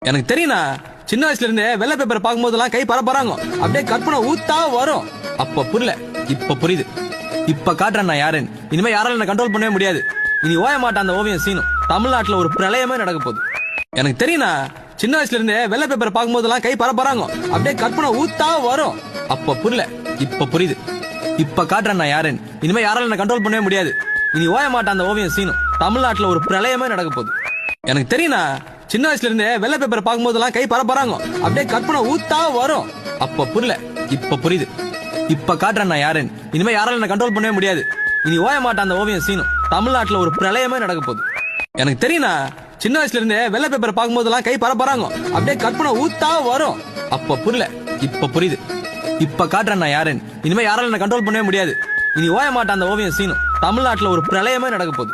எனக்கு தெரியும்ண்ணா. சின்ன வயசுல இருந்தே வெள்ளை பேப்பர் பார்க்கும்போதெல்லாம் கை பரப்பறாங்க. அப்படியே கற்பனை ஊத்தா வரும். அப்ப புரியல, இப்ப புரியுது. இப்ப காட்டுறேன் நான் யாருன்னு. இனிமே யாரால என்ன கண்ட்ரோல் பண்ணவே முடியாது. இனி ஓய மாட்டான் அந்த ஓவியம் சீனும். தமிழ்நாட்டுல ஒரு பிரளயமே நடக்க போகுது. எனக்கு தெரியும்ண்ணா. சின்ன வயசுல இருந்தே வெள்ளை பேப்பர் பார்க்கும்போதெல்லாம் கை பரப்பறாங்க. அப்படியே கற்பனை ஊத்தா வரும். அப்ப புரியல, இப்ப புரியுது. இப்ப காட்டுறேன் நான் யாருன்னு. இனிமே யாரால என்ன கண்ட்ரோல் பண்ணவே முடியாது. இனி ஓய மாட்டான் அந்த ஓவியம் சீனும். தமிழ்நாட்டுல ஒரு பிரளயமே நடக்க போகுது. எனக்கு தெரியும்ண்ணா. சின்ன வயசுல இருந்தே வெள்ளை பேப்பர் பார்க்கும்போதெல்லாம் கை பரப்பறாங்க. அப்படியே கற்பனை ஊத்தா வரும். அப்ப புரியல, இப்ப புரியுது. இப்ப காட்டுறேன் நான் யாருன்னு. இனிமே யாரால என்ன கண்ட்ரோல் பண்ணவே முடியாது. இனி ஓய மாட்டான் அந்த ஓவியம் சீனும். தமிழ்நாட்டுல ஒரு பிரளயமே நடக்க போகுது. எனக்கு தெரியும்ண்ணா. சின்ன வயசுல இருந்தே வெள்ளை பேப்பர் பார்க்கும்போதெல்லாம் கை பரப்பறாங்க. அப்படியே கற்பனை ஊத்தா வரும். அப்ப புரியல, இப்ப புரியுது. இப்ப காட்டுறேன் நான் யாருன்னு. இனிமே யாரால என்ன கண்ட்ரோல் பண்ணவே முடியாது. இனி ஓய மாட்டான் அந்த ஓவியம் சீனும். தமிழ்நாட்டுல ஒரு பிரளயமே நடக்க போகுது.